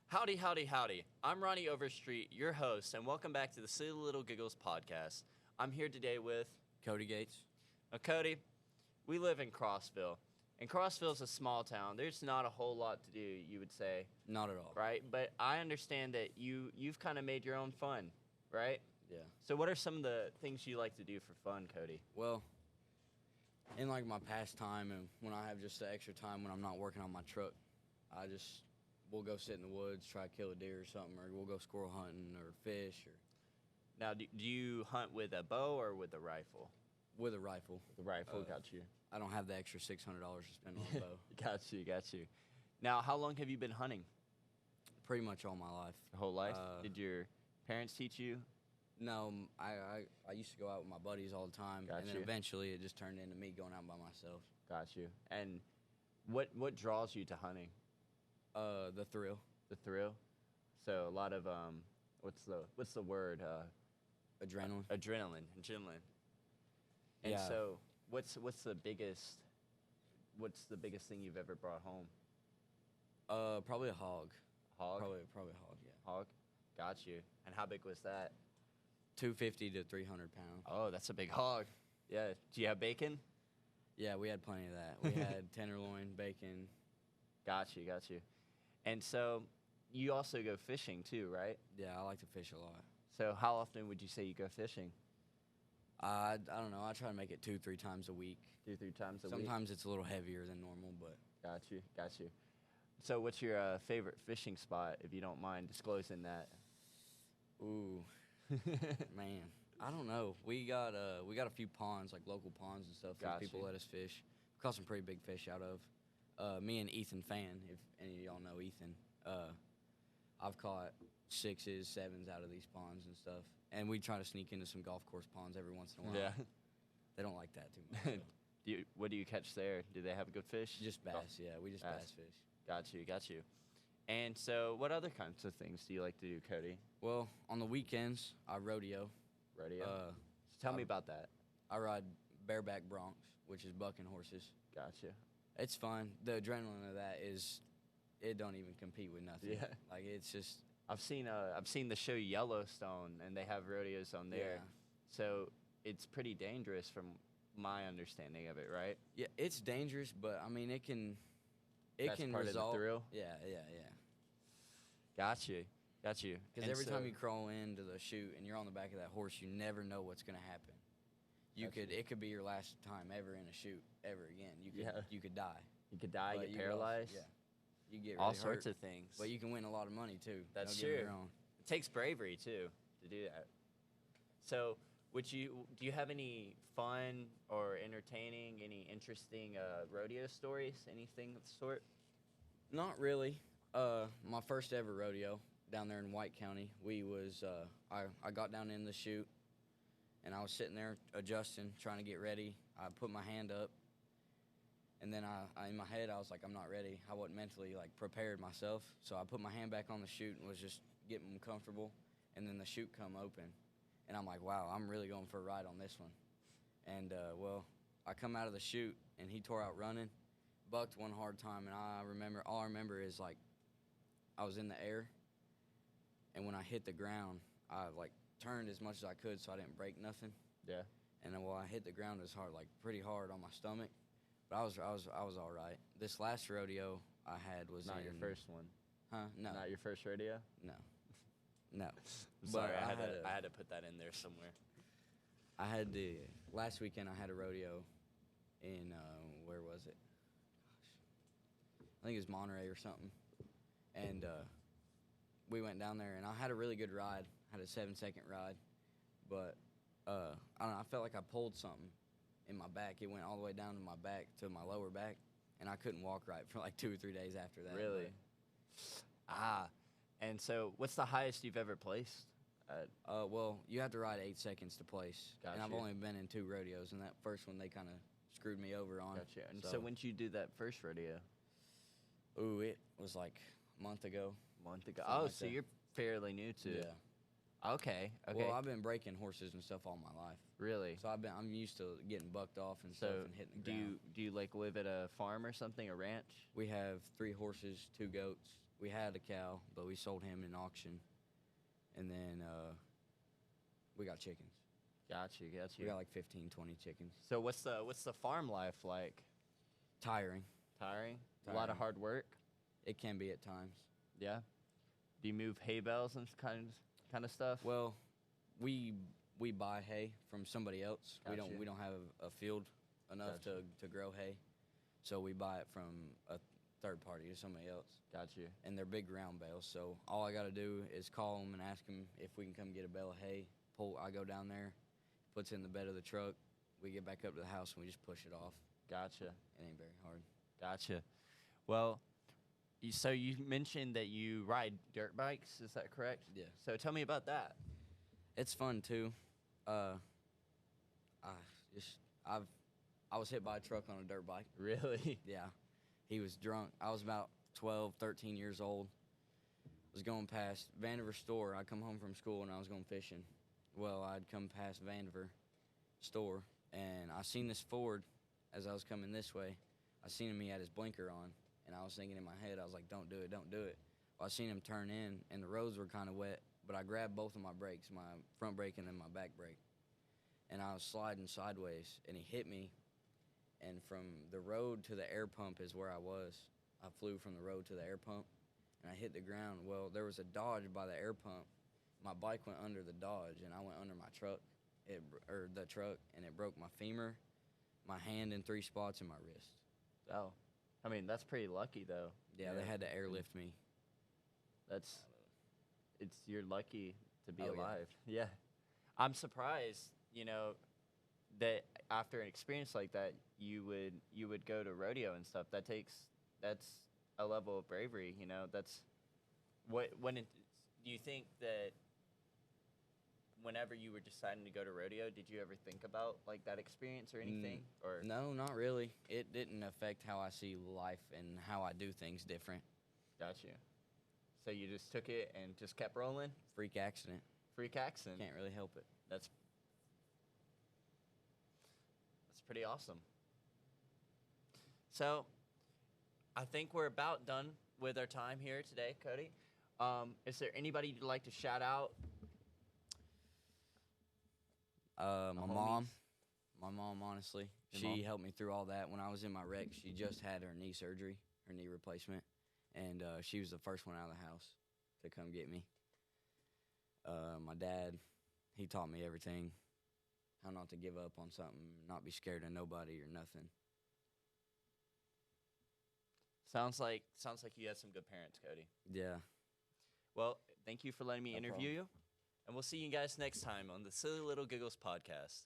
Howdy, howdy, howdy. I'm Ronnie Overstreet, your host, and welcome back to the Silly Little Giggles podcast. I'm here today with Cody Gates. Cody. We live in Crossville, and Crossville is a small town. There's not a whole lot to do, you would say, Not at all. right? But I understand that you've kind of made your own fun, right? Yeah. So what are some of the things you like to do for fun, Cody? Well, in like my pastime and when I have just the extra time when I'm not working on my truck, we'll go sit in the woods, try to kill a deer or something, or we'll go squirrel hunting or fish or Now, do you hunt with a bow or with a rifle? with a rifle. The rifle, got you. I don't have the extra $600 to spend on a bow. Got you. Now, how long have you been hunting? Pretty much all my life. Your whole life? Did your parents teach you? No, I used to go out with my buddies all the time, Got and then you. eventually it just turned into me going out by myself. Got you. And what draws you to hunting? The thrill. The thrill. So a lot of what's the word? Adrenaline. Adrenaline. And Yeah. so what's the biggest thing you've ever brought home? Probably a hog. Hog. Probably a hog, yeah. Hog. Got you. And how big was that? 250 to 300 pounds. Oh, that's a big hog. Yeah. Do you have bacon? Yeah, we had plenty of that. We had tenderloin, bacon. Got you. And so you also go fishing too, right? Yeah, I like to fish a lot. So how often would you say you go fishing? I don't know. I try to make it 2-3 times a week. 2-3 times a week? Sometimes it's a little heavier than normal, but Got you. So what's your favorite fishing spot, if you don't mind disclosing that? ooh, man, I don't know. We got a few ponds, like local ponds and stuff that Got people you. let us fish. We caught some pretty big fish out of. Me and Ethan Fan, if any of y'all know Ethan, I've caught 6s, 7s out of these ponds and stuff. And we try to sneak into some golf course ponds every once in a while. Yeah. They don't like that too much. So. What do you catch there? Do they have good fish? Just bass, yeah. We just Bass. bass fish. Got you. And so what other kinds of things do you like to do, Cody? Well, on the weekends, I rodeo. Rodeo? Uh, So tell me about that. I ride bareback broncs, which is bucking horses. Gotcha. It's fun. The adrenaline of that it don't even compete with nothing. Yeah. Like, it's just, I've seen the show Yellowstone, and they have rodeos on there. Yeah. So it's pretty dangerous from my understanding of it, right? yeah, it's dangerous, but, I mean, it can That's part of the result. thrill? Yeah. Got you. Because every time you crawl into the chute and you're on the back of that horse, you never know what's going to happen. It could be your last time ever in a chute ever again. You could die. You could die, But get you could paralyzed. Also, yeah. You get really All sorts hurt, of things. But you can win a lot of money too. That's Don't get me true. wrong. It takes bravery too to do that. So, do you have any fun or entertaining, any interesting rodeo stories, anything of the sort? Not really. My first ever rodeo down there in White County. I got down in the chute, and I was sitting there adjusting, trying to get ready. I put my hand up, and then I in my head I was like, I'm not ready. I wasn't mentally like prepared myself, so I put my hand back on the chute and was just getting comfortable, and then the chute come open, and I'm like, wow, I'm really going for a ride on this one. And I come out of the chute, and he tore out running, bucked one hard time, and all I remember is like I was in the air, and when I hit the ground, I like turned as much as I could so I didn't break nothing. Yeah. And then I hit the ground as hard, like pretty hard on my stomach, but I was all right. This last rodeo I had was Not your first one. Huh? No. Not your first rodeo. No. No. I'm sorry, I had to put that in there somewhere. Last weekend I had a rodeo in, where was it? Gosh. I think it was Monterey or something. And we went down there, and I had a really good ride. I had a 7-second ride. But, I don't know, I felt like I pulled something in my back. It went all the way down to my back, to my lower back, and I couldn't walk right for like 2 or 3 days after that. Really? And so what's the highest you've ever placed? Well, you have to ride 8 seconds to place. And I've Gotcha. only been in 2 rodeos, and that first one they kind of screwed me over on. Gotcha. And so when did you do that first rodeo? Ooh, it was like a month ago. A month ago. Something Oh, like so that. you're fairly new to it. Yeah. Okay. Okay. Well, I've been breaking horses and stuff all my life, really. so I'm used to getting bucked off and So stuff and hitting the ground. do you like live at a farm or something, a ranch? We have 3 horses, 2 goats. We had a cow, but we sold him in auction, and then we got chickens. Got you. We got like 15, 20 chickens. So what's the farm life like? Tiring. Tiring? A lot of Tiring. hard work. It can be at times. Yeah. Do you move hay bales and kind of stuff? Well, we buy hay from somebody else. Gotcha. We don't have a field enough Gotcha. to grow hay, so we buy it from a third party or somebody else. Got you. And they're big round bales, so all I got to do is call them and ask them if we can come get a bale of hay. I go down there, puts it in the bed of the truck. We get back up to the house and we just push it off. Gotcha. It ain't very hard. Gotcha. Well, so you mentioned that you ride dirt bikes. Is that correct? Yeah. So tell me about that. It's fun too. I was hit by a truck on a dirt bike. Really? Yeah. He was drunk. I was about 12, 13 years old. Was going past Vandiver store. I come home from school and I was going fishing. Well, I'd come past Vandiver store and I seen this Ford as I was coming this way. I seen him, he had his blinker on, and I was thinking in my head, I was like, don't do it, don't do it. Well, I seen him turn in and the roads were kind of wet, but I grabbed both of my brakes, my front brake and then my back brake. And I was sliding sideways and he hit me. And from the road to the air pump is where I was. I flew from the road to the air pump, and I hit the ground. Well, there was a Dodge by the air pump. My bike went under the Dodge, and I went under my truck, the truck, and it broke my femur, my hand in 3 spots, and my wrist. Oh, I mean that's pretty lucky though. Yeah, they had to airlift me. You're lucky to be Oh, yeah. alive. Yeah. I'm surprised, that after an experience like that, you would go to rodeo and stuff. That's a level of bravery, That's do you think that whenever you were deciding to go to rodeo, did you ever think about like that experience or anything? Or No, not really. It didn't affect how I see life and how I do things different. Got you. So you just took it and just kept rolling? Freak accident. Freak accident. Can't really help it. That's pretty awesome. So, I think we're about done with our time here today, Cody. Is there anybody you'd like to shout out? My homies? mom, honestly, Your she mom? helped me through all that. When I was in my wreck, she just had her knee surgery, her knee replacement, and she was the first one out of the house to come get me. My dad, he taught me everything, how not to give up on something, not be scared of nobody or nothing. Sounds like you had some good parents, Cody. Yeah. Well, thank you for letting me No interview you, and we'll see you guys next time on the Silly Little Giggles podcast.